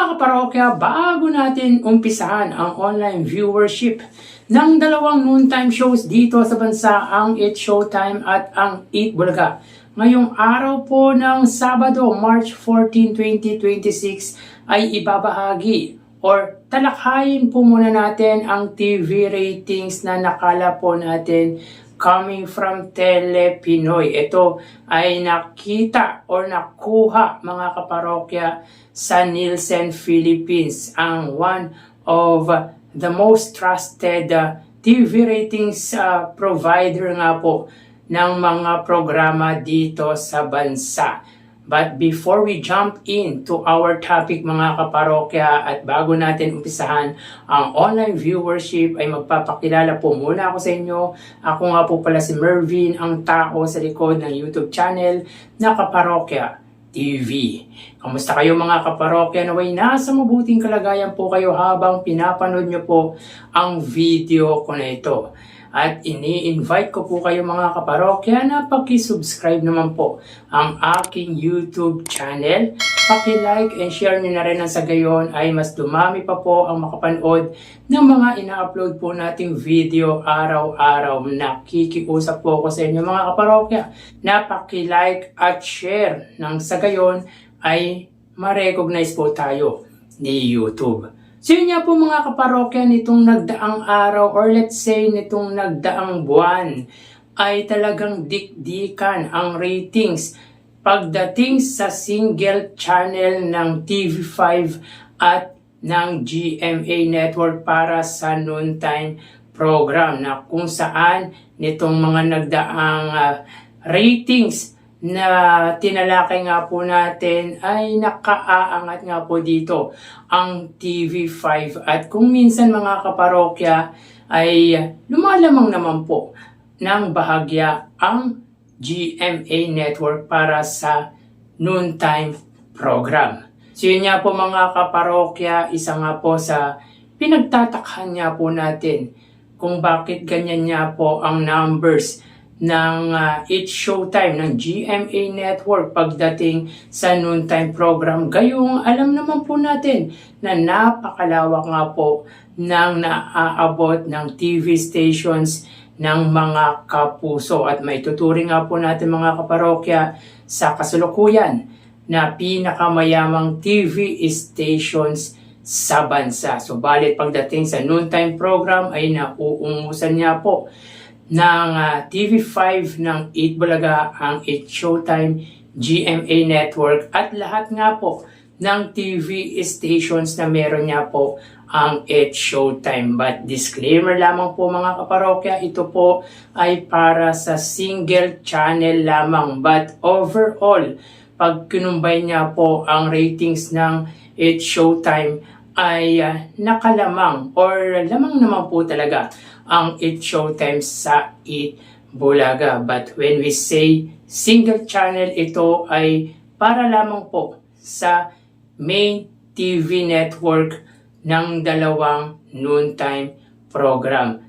kaparokya, bago natin umpisahan ang online viewership ng dalawang noontime shows dito sa bansa, ang It's Showtime at ang Eat Bulaga. Ngayong araw po ng Sabado, March 14, 2026 ay ibabahagi or talakhayin po muna natin ang TV ratings na nakala po natin coming from Telepinoy. Ito ay nakita or nakuha mga kaparokya sa Nielsen Philippines, ang one of the most trusted TV ratings provider nga po ng mga programa dito sa bansa. But before we jump into our topic mga kaparokya at bago natin umpisahan ang online viewership ay magpapakilala po muna ako sa inyo. Ako nga po pala si Mervin, ang tao sa likod ng YouTube channel na Kaparokya TV. Kamusta kayo mga kaparokya? Naway nasa mabuting kalagayan po kayo habang pinapanood nyo po ang video ko na ito. At ini-invite ko po kayo mga kaparokya na paki-subscribe naman po ang aking YouTube channel. Paki-like and share nyo na rin ang sa gayon ay mas dumami pa po ang makapanood ng mga ina-upload po nating video araw-araw. Nakikiusap po ako sa inyo mga kaparokya na paki-like at share nang sa gayon ay ma-recognize po tayo ni YouTube. So yun nga po mga kaparokya, nitong nagdaang araw or let's say nitong nagdaang buwan ay talagang dikdikan ang ratings pagdating sa single channel ng TV5 at ng GMA Network para sa noontime program na kung saan nitong mga nagdaang ratings na tinalakay nga po natin ay nakaaangat nga po dito ang TV5 at kung minsan mga kaparokya ay lumalamang naman po ng bahagya ang GMA Network para sa noontime program. So yun nga po mga kaparokya, isa nga po sa pinagtatakhan nga po natin kung bakit ganyan nga po ang numbers ng It's Showtime ng GMA Network pagdating sa noontime program. Gayong alam naman po natin na napakalawak nga po ng naaabot ng TV stations ng mga kapuso. At may tuturing nga po natin mga kaparokya sa kasalukuyan na pinakamayamang TV stations sa bansa. So balit pagdating sa noontime program ay nauungusan niya po ng TV5 ng Eat Bulaga, ang It's Showtime, GMA Network at lahat nga po ng TV stations na meron niya po ang It's Showtime. But disclaimer lamang po mga kaparokya, ito po ay para sa single channel lamang. But overall, pag kinumbay niya po ang ratings ng It's Showtime ay nakalamang or lamang naman po talaga ang It's Showtime sa Eat Bulaga. But when we say single channel, ito ay para lamang po sa main TV network ng dalawang noontime program.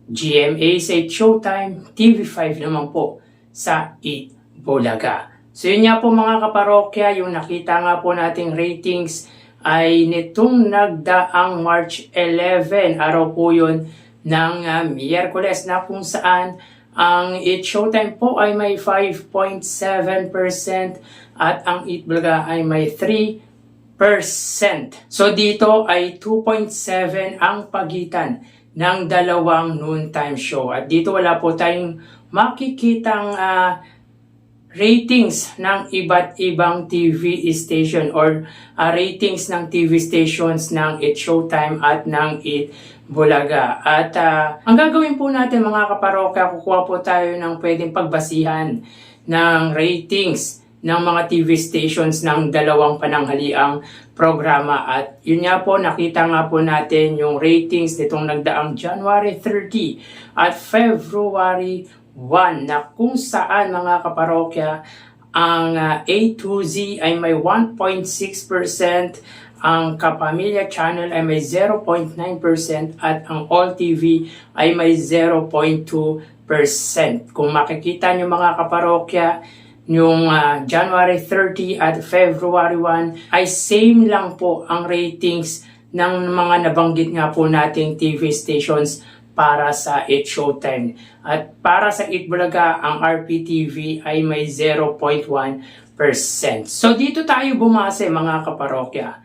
GMA sa It's Showtime, TV5 naman po sa Eat Bulaga. So yun nga po mga kaparokya, yung nakita nga po nating ratings ay nitong nagdaang March 11, araw po yun ng Miyerkules na kung saan ang It's Showtime po ay may 5.7% at ang Eat Bulaga ay may 3%. So dito ay 2.7 ang pagitan ng dalawang noontime show. At dito wala po tayong makikitang ratings ng iba't ibang TV station or ratings ng TV stations ng It's Showtime at ng Eat Bulaga. At ang gagawin po natin mga kaparokya, kukuha po tayo ng pwedeng pagbasihan ng ratings ng mga TV stations ng dalawang pananghaliang programa. At yun nga po, nakita nga po natin yung ratings nitong nagdaang January 30 at February 1 na kung saan mga kaparokya ang A to Z ay may 1.6%, ang Kapamilya Channel ay may 0.9% at ang All TV ay may 0.2%. Kung makikita nyo mga kaparokya, yung January 30 at February 1 ay same lang po ang ratings ng mga nabanggit nga po nating TV stations para sa 8 Showtime. At para sa 8 Bulaga, ang RPTV ay may 0.1%. So dito tayo bumase mga kaparokya.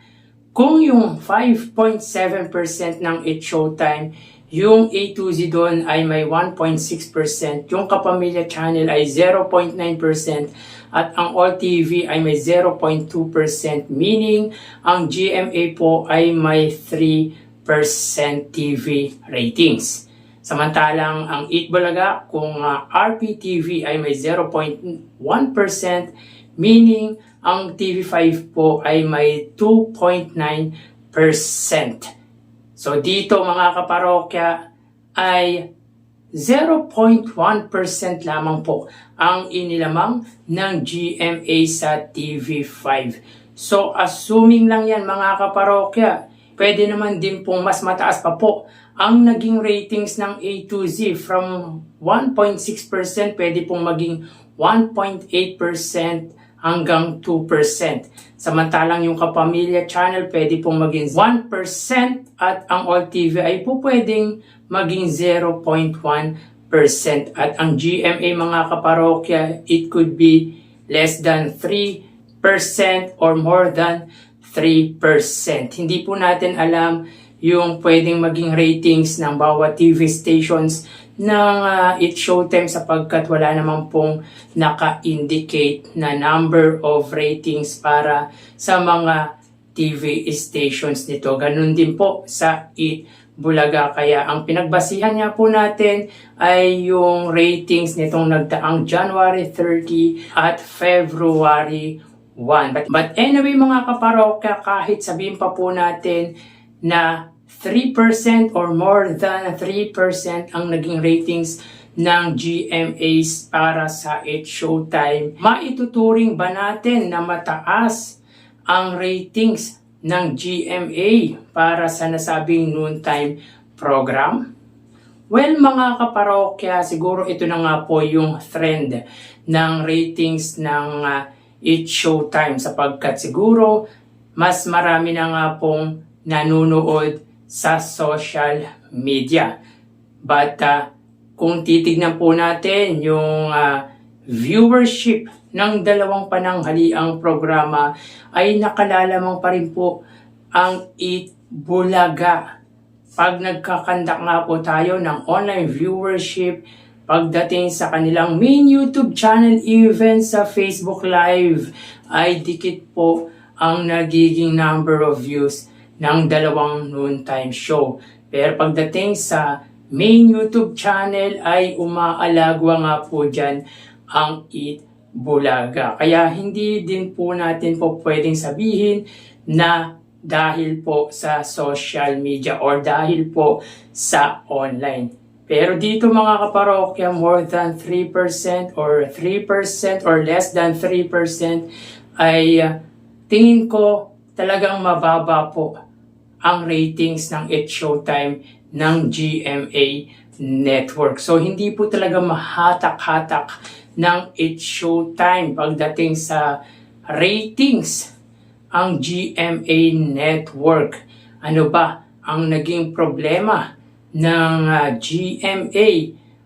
Kung yung 5.7% ng 8 Showtime, yung A2Z doon ay may 1.6%, yung Kapamilya Channel ay 0.9%, at ang All TV ay may 0.2%, meaning ang GMA po ay may 3% TV ratings. Samantalang ang 8 Bulaga, kung RPTV ay may 0.1%, meaning ang TV5 po ay may 2.9%. So dito mga kaparokya ay 0.1% lamang po ang inilamang ng GMA sa TV5. So assuming lang yan mga kaparokya, pwede naman din pong mas mataas pa po ang naging ratings ng A to Z. From 1.6% pwede pong maging 1.8% hanggang 2%. Samantalang yung Kapamilya Channel pwede pong maging 1% at ang All TV ay po pwedeng maging 0.1%. At ang GMA mga kaparokya, it could be less than 3% or more than 3%. Hindi po natin alam yung pwedeng maging ratings ng bawat TV stations ng It's Showtime sapagkat wala naman pong naka-indicate na number of ratings para sa mga TV stations nito. Ganun din po sa It Bulaga. Kaya ang pinagbasihan niya po natin ay yung ratings nitong nagdaang January 30 at February 1. But anyway mga kaparokya, kahit sabihin pa po natin na 3% or more than 3% ang naging ratings ng GMAs para sa 8 Showtime, maituturing ba natin na mataas ang ratings ng GMA para sa nasabing noontime program? Well mga kaparokya, siguro ito na nga po yung trend ng ratings ng 8 Showtime sapagkat siguro mas marami na nga pong nanonood sa social media. But kung titignan po natin yung viewership ng dalawang pananghaliang programa ay nakalalamang pa rin po ang 8 Bulaga. Pag nagkakandak nga po tayo ng online viewership pagdating sa kanilang main YouTube channel, even sa Facebook Live, ay dikit po ang nagiging number of views ng dalawang noontime show. Pero pagdating sa main YouTube channel ay umaalagwa nga po dyan ang 8 Bulaga. Kaya hindi din po natin po pwedeng sabihin na dahil po sa social media or dahil po sa online. Pero dito mga kaparokya, more than 3% or 3% or less than 3% ay tingin ko talagang mababa po ang ratings ng 8 Showtime ng GMA Network. So hindi po talaga mahatak-hatak ng 8 Showtime pagdating sa ratings ang GMA Network. Ano ba ang naging problema ng GMA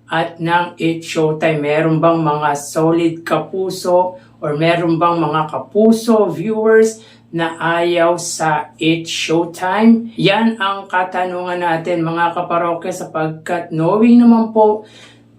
at ng 8 Showtime? Meron bang mga solid kapuso or meron bang mga kapuso viewers na ayaw sa 8 Showtime? Yan ang katanungan natin mga kaparokya sapagkat knowing naman po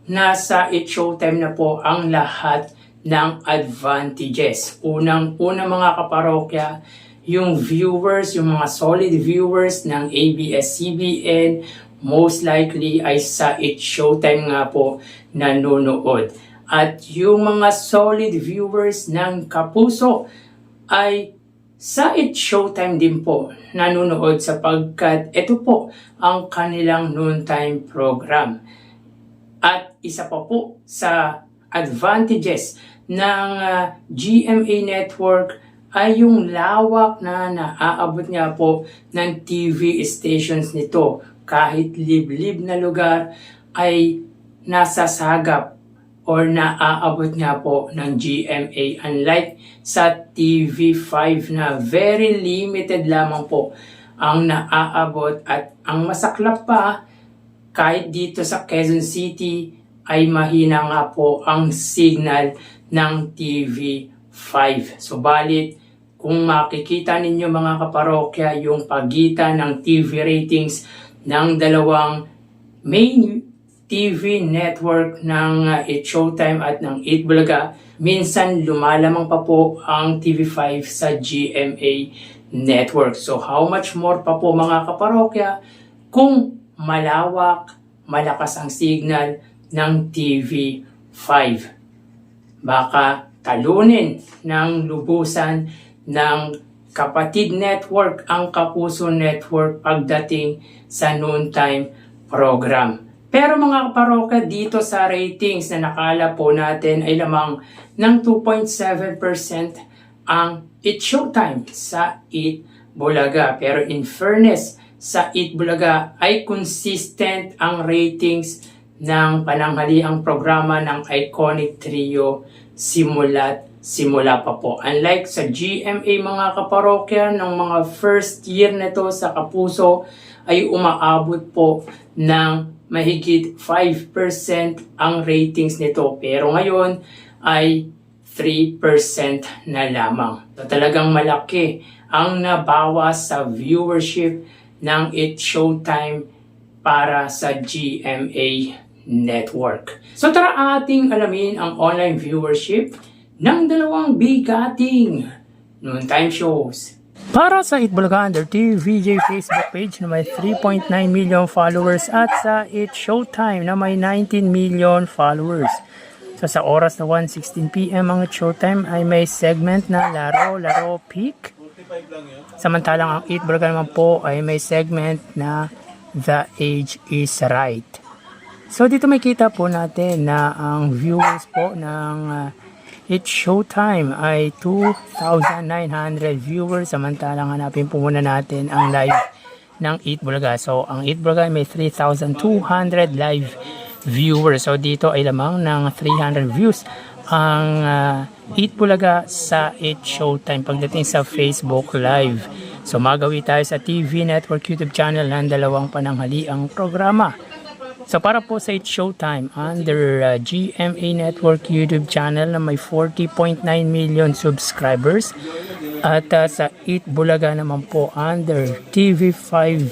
nasa 8 Showtime na po ang lahat ng advantages. Unang-una mga kaparokya, yung viewers, yung mga solid viewers ng ABS-CBN, most likely ay sa 8 Showtime nga po nanonood. At yung mga solid viewers ng Kapuso ay sa 8 Showtime din po nanonood sapagkat ito po ang kanilang noontime program. At isa pa po sa advantages ng GMA Network ay yung lawak na naaabot nga po ng TV stations nito. Kahit liblib na lugar ay nasasagap or naaabot nga po ng GMA, unlike sa TV5 na very limited lamang po ang naaabot. At ang masaklap pa, kahit dito sa Quezon City ay mahina nga po ang signal ng TV5. Subalit, kung makikita ninyo mga kaparokya yung pagitan ng TV ratings ng dalawang main TV network ng It's Showtime at ng 8 Bulaga, minsan lumalamang pa po ang TV5 sa GMA network. So how much more pa po mga kaparokya kung malawak, malakas ang signal ng TV5. Baka talunin ng lubusan ng kapatid network ang Kapuso Network pagdating sa noontime program. Pero mga kaparokya, dito sa ratings na nakala po natin ay lamang ng 2.7% ang It's Showtime sa 8 Bulaga. Pero in fairness, sa 8 Bulaga ay consistent ang ratings ng pananghaliang programa ng iconic trio simula pa po. Unlike sa GMA mga kaparokya, ng mga first year nito sa Kapuso ay umaabot po ng mahigit 5% ang ratings nito. Pero ngayon ay 3% na lamang. So, talagang malaki ang nabawas sa viewership ng It's Showtime para sa GMA network. So tara ating alamin ang online viewership ng dalawang bigating noontime shows. Para sa 8 Bulaga Under TVJ Facebook page na may 3.9 million followers at sa It's Showtime na may 19 million followers. So sa oras na 1:16 PM ang It's Showtime ay may segment na Laro Peak. Samantalang ang 8 Bulaga naman po ay may segment na The Age is Right. So dito makita po natin na ang viewers po ng It's Showtime ay 2,900 viewers. Samantalang hanapin po muna natin ang live ng 8 Bulaga. So ang 8 Bulaga may 3,200 live viewers. So dito ay lamang ng 300 views ang 8 Bulaga sa It's Showtime pagdating sa Facebook Live. So magawi tayo sa TV Network YouTube channel ng dalawang pananghaliang programa. So para po sa It's Showtime under GMA Network YouTube channel na may 40.9 million subscribers at sa 8 Bulaga naman po under TV5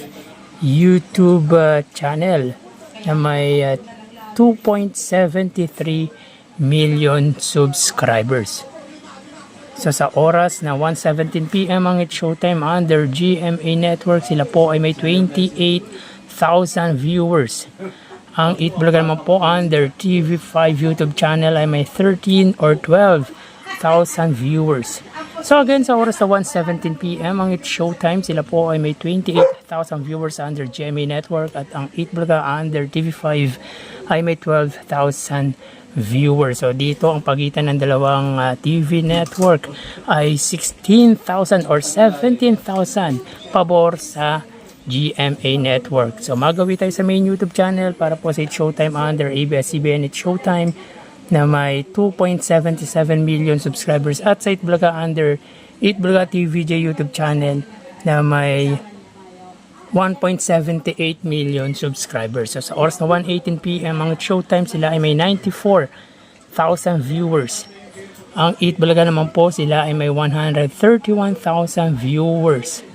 YouTube channel na may 2.73 million subscribers. So sa oras na 1:17 PM ang It's Showtime under GMA Network, sila po ay may 28,000 viewers. Ang 8 Bulaga naman po under TV5 YouTube channel ay may 13 or 12,000 viewers. So again, sa oras na 1:17 PM ang It's Showtime, sila po ay may 28,000 viewers under GMA Network at ang 8 Bulaga under TV5 ay may 12,000 viewers. So dito ang pagitan ng dalawang TV network ay 16,000 or 17,000 pabor sa GMA Network. So magawi tayo sa main YouTube channel para po sa It's Showtime under ABS-CBN It's Showtime na may 2.77 million subscribers at sa 8 Bulaga under 8 Bulaga TVJ YouTube channel na may 1.78 million subscribers. So sa oras na 1:18 PM ang It's Showtime, sila ay may 94,000 viewers. Ang 8 Bulaga naman po, sila ay may 131,000 viewers.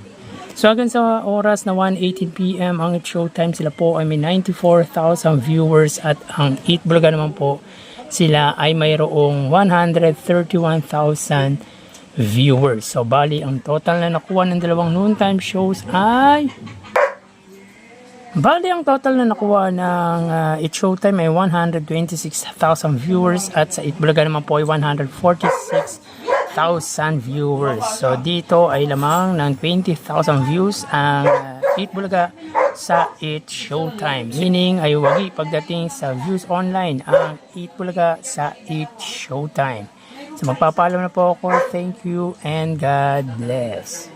So hanggang sa oras na 1:18 PM ang It's Showtime, sila po ay may 94,000 viewers at ang 8 Bulaga naman po, sila ay mayroong 131,000 viewers. So bali ang total na nakuha ng dalawang noontime shows ay ang total na nakuha ng It's Showtime ay 126,000 viewers at sa 8 Bulaga naman po ay 146,000 viewers. So dito ay lamang ng 20,000 views ang 8 Bulaga sa It's Showtime. Meaning ay wagi pagdating sa views online ang 8 Bulaga sa It's Showtime. So magpapaalam na po ako. Thank you and God bless.